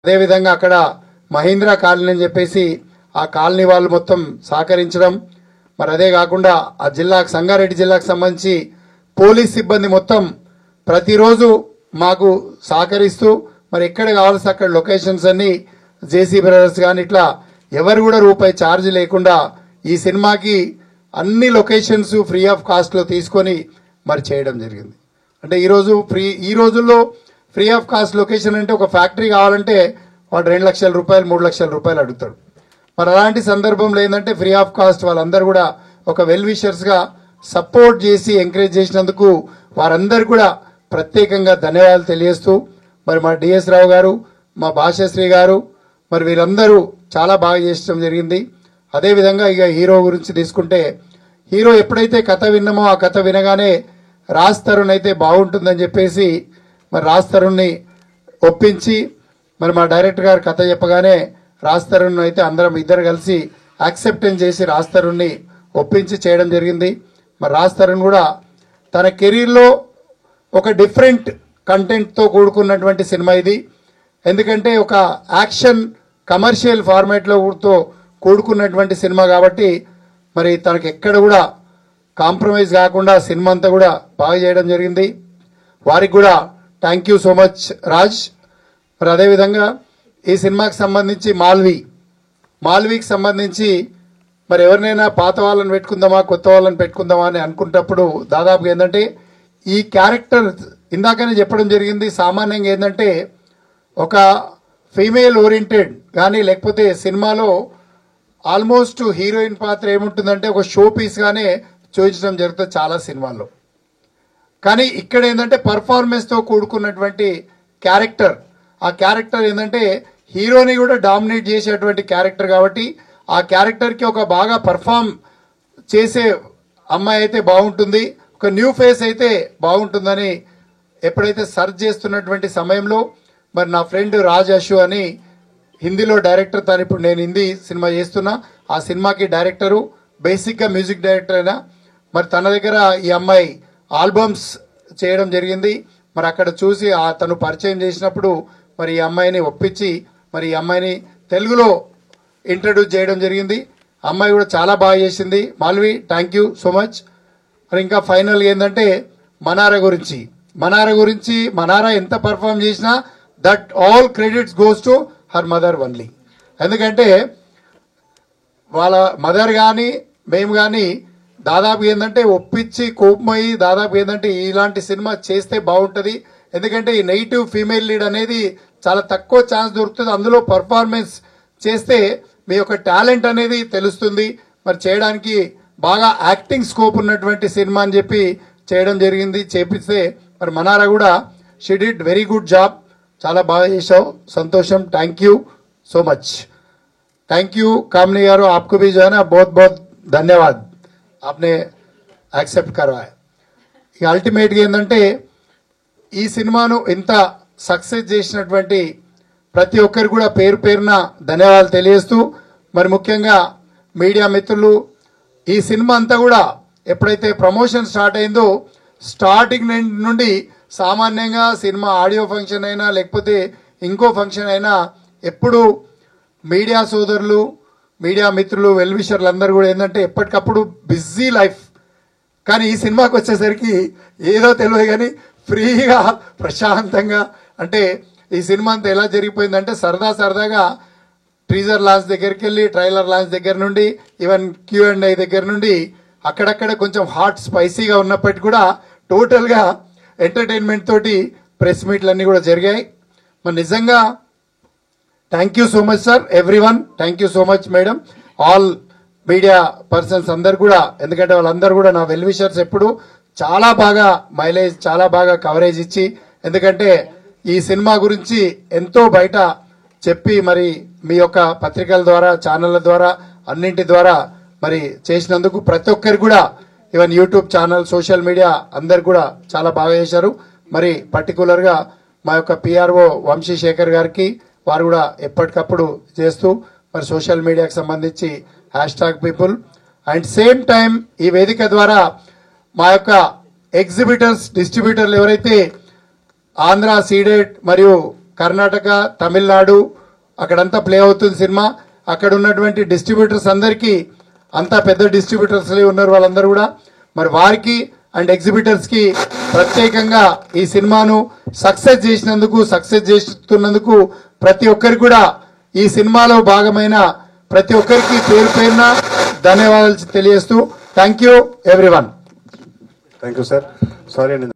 అదేవిధంగా అక్కడ మహీంద్రా కాలనీ అని చెప్పేసి ఆ కాలనీ వాళ్ళు మొత్తం సహకరించడం, మరి అదే కాకుండా ఆ జిల్లాకు సంగారెడ్డి జిల్లాకు సంబంధించి పోలీస్ సిబ్బంది మొత్తం ప్రతిరోజు మాకు సహకరిస్తూ మరి ఎక్కడ కావాల్సి అక్కడ లొకేషన్స్ అన్ని జేసీ బ్రదర్స్ కానీ ఇట్లా ఎవరు కూడా రూపాయి ఛార్జ్ లేకుండా ఈ సినిమాకి అన్ని లొకేషన్స్ ఫ్రీ ఆఫ్ కాస్ట్లో తీసుకొని మరి చేయడం జరిగింది. అంటే ఈ రోజుల్లో ఫ్రీ ఆఫ్ కాస్ట్ లొకేషన్ అంటే ఒక ఫ్యాక్టరీ కావాలంటే వాడు 2 లక్షల రూపాయలు 3 లక్షల రూపాయలు అడుగుతాడు. మరి అలాంటి సందర్భంలో ఏంటంటే ఫ్రీ ఆఫ్ కాస్ట్ వాళ్ళందరూ కూడా ఒక వెల్ విషర్స్గా సపోర్ట్ చేసి ఎంకరేజ్ చేసినందుకు వారందరూ కూడా ప్రత్యేకంగా ధన్యవాదాలు తెలియజేస్తూ మరి మా డిఎస్ రావు గారు, మా భాషశ్రీ గారు మరి వీరందరూ చాలా బాగా చేసడం జరిగింది. అదేవిధంగా ఇక హీరో గురించి తీసుకుంటే హీరో ఎప్పుడైతే కథ విన్నామో ఆ కథ వినగానే రాజ్ తరుణ్ అయితే బాగుంటుందని చెప్పేసి మరి రాజ్ తరుణ్ని ఒప్పించి మరి మా డైరెక్టర్ గారు కథ చెప్పగానే రాజ్ తరుణ్ అయితే అందరం ఇద్దరు కలిసి యాక్సెప్టెన్స్ చేసి రాజ్ తరుణ్ని ఒప్పించి చేయడం జరిగింది. మరి రాజ్ తరుణ్ కూడా తన కెరీర్లో ఒక డిఫరెంట్ కంటెంట్తో కూడుకున్నటువంటి సినిమా ఇది. ఎందుకంటే ఒక యాక్షన్ కమర్షియల్ ఫార్మాట్లో కూడుకున్నటువంటి సినిమా కాబట్టి మరి తనకు ఎక్కడ కూడా కాంప్రమైజ్ కాకుండా సినిమా అంతా కూడా బాగా చేయడం జరిగింది. వారికి కూడా thank you so much Raj. మరి అదేవిధంగా ఈ సినిమాకి సంబంధించి మాల్వీకి సంబంధించి మరి ఎవరినైనా పాత వాళ్ళని పెట్టుకుందామా కొత్త వాళ్ళని పెట్టుకుందామా అని అనుకున్నప్పుడు దాదాపుగా ఏంటంటే ఈ క్యారెక్టర్ ఇందాకనే చెప్పడం జరిగింది. సామాన్యంగా ఏంటంటే ఒక ఫీమేల్ ఓరియంటెడ్ కానీ లేకపోతే సినిమాలో ఆల్మోస్ట్ హీరోయిన్ పాత్ర ఏముంటుందంటే ఒక షో పీస్గానే చూపించడం జరుగుతుంది చాలా సినిమాల్లో. కానీ ఇక్కడ ఏంటంటే పర్ఫార్మెన్స్తో కూడుకున్నటువంటి క్యారెక్టర్, ఆ క్యారెక్టర్ ఏంటంటే హీరోని కూడా డామినేట్ చేసేటువంటి క్యారెక్టర్ కాబట్టి ఆ క్యారెక్టర్కి ఒక బాగా పర్ఫామ్ చేసే అమ్మాయి అయితే బాగుంటుంది, ఒక న్యూ ఫేస్ అయితే బాగుంటుందని ఎప్పుడైతే సర్చ్ చేస్తున్నటువంటి సమయంలో మరి నా ఫ్రెండ్ రాజ్ అశు అని హిందీలో డైరెక్టర్, తను ఇప్పుడు నేను హిందీ సినిమా చేస్తున్నా ఆ సినిమాకి డైరెక్టరు, బేసిక్గా మ్యూజిక్ డైరెక్టర్ అయినా మరి తన దగ్గర ఈ అమ్మాయి ఆల్బమ్స్ చేయడం జరిగింది. మరి అక్కడ చూసి తను పరిచయం చేసినప్పుడు మరి ఈ అమ్మాయిని ఒప్పించి మరి ఈ అమ్మాయిని తెలుగులో ఇంట్రడ్యూస్ చేయడం జరిగింది. అమ్మాయి కూడా చాలా బాగా చేసింది. Malvi thank you so much. మరి ఇంకా ఫైనల్గా ఏంటంటే మనారా ఎంత పర్ఫామ్ చేసినా that all credits goes to her mother only. ఎందుకంటే వాళ్ళ మదర్ కానీ మేము కానీ దాదాపు ఏంటంటే ఒప్పించి కోపమయ్యి దాదాపు ఏంటంటే ఇలాంటి సినిమా చేస్తే బాగుంటుంది. ఎందుకంటే ఈ నెగిటివ్ ఫీమేల్ లీడ్ అనేది చాలా తక్కువ ఛాన్స్ దొరుకుతుంది. అందులో పర్ఫార్మెన్స్ చేస్తే మీ యొక్క టాలెంట్ అనేది తెలుస్తుంది. మరి చేయడానికి బాగా యాక్టింగ్ స్కోప్ ఉన్నటువంటి సినిమా అని చెప్పి చేయడం జరిగింది. చేపిస్తే మరి మనారా కూడా she did very good job, చాలా బాగా చేశావు, సంతోషం, thank you so much. Thank you Kamani garu, आपको भी जो है ना बहुत बहुत धन्यवाद, आपने యాక్సెప్ట్ करवाया. ఇక అల్టిమేట్గా ఏంటంటే ఈ సినిమాను ఇంత సక్సెస్ చేసినటువంటి ప్రతి ఒక్కరు కూడా పేరు పేరున ధన్యవాదాలు తెలియజేస్తూ మరి ముఖ్యంగా మీడియా మిత్రులు ఈ సినిమా అంతా కూడా ఎప్పుడైతే ప్రమోషన్ స్టార్ట్ అయిందో స్టార్టింగ్ నుండి సామాన్యంగా సినిమా ఆడియో ఫంక్షన్ అయినా లేకపోతే ఇంకో ఫంక్షన్ అయినా ఎప్పుడు మీడియా సోదరులు మీడియా మిత్రులు వెల్ విషర్లు అందరూ కూడా ఏంటంటే ఎప్పటికప్పుడు బిజీ లైఫ్, కానీ ఈ సినిమాకి వచ్చేసరికి ఏదో తెలియదు కానీ ఫ్రీగా ప్రశాంతంగా అంటే ఈ సినిమా అంతా ఎలా జరిగిపోయిందంటే సరదాగా టీజర్ లాంచ్ దగ్గరికి వెళ్ళి ట్రైలర్ లాంచ్ దగ్గర నుండి ఈవెన్ Q&A దగ్గర నుండి అక్కడక్కడ కొంచెం హాట్ స్పైసీగా ఉన్నప్పటికీ కూడా టోటల్గా ఎంటర్టైన్మెంట్ తోటి ప్రెస్ మీట్లన్నీ కూడా జరిగాయి. మరి నిజంగా thank you so much sir everyone, thank you so much madam, all media persons అందరు కూడా, ఎందుకంటే వాళ్ళందరూ కూడా నా వెల్ విషర్స్ ఎప్పుడు చాలా బాగా మైలేజ్ చాలా బాగా కవరేజ్ ఇచ్చి, ఎందుకంటే ఈ సినిమా గురించి ఎంతో బయట చెప్పి మరి మీ యొక్క పత్రికల ద్వారా ఛానళ్ళ ద్వారా అన్నింటి ద్వారా మరి చేసినందుకు ప్రతి ఒక్కరు కూడా even YouTube channel social media అందరు కూడా చాలా బాగా చేశారు. మరి పర్టికులర్గా మా యొక్క PRO వంశీశేఖర్ గారికి వారు కూడా ఎప్పటికప్పుడు చేస్తూ మరి సోషల్ మీడియాకి సంబంధించి #people అండ్ సేమ్ టైం ఈ వేదిక ద్వారా మా యొక్క ఎగ్జిబిటర్స్ డిస్ట్రిబ్యూటర్లు ఎవరైతే ఆంధ్ర సీడెడ్ మరియు కర్ణాటక, తమిళనాడు అక్కడంతా ప్లే అవుతుంది సినిమా. అక్కడ ఉన్నటువంటి డిస్ట్రిబ్యూటర్స్ అందరికీ, అంతా పెద్ద డిస్ట్రిబ్యూటర్స్ ఉన్నారు వాళ్ళందరూ కూడా, మరి వారికి అండ్ ఎగ్జిబిటర్స్కి ప్రత్యేకంగా ఈ సినిమాను సక్సెస్ చేస్తున్నందుకు ప్రతి ఒక్కరికి కూడా, ఈ సినిమాలో భాగమైన ప్రతి ఒక్కరికి పేరు పేరున ధన్యవాదాలు తెలియజేస్తూ thank you everyone. Thank you sir. Sorry అండి.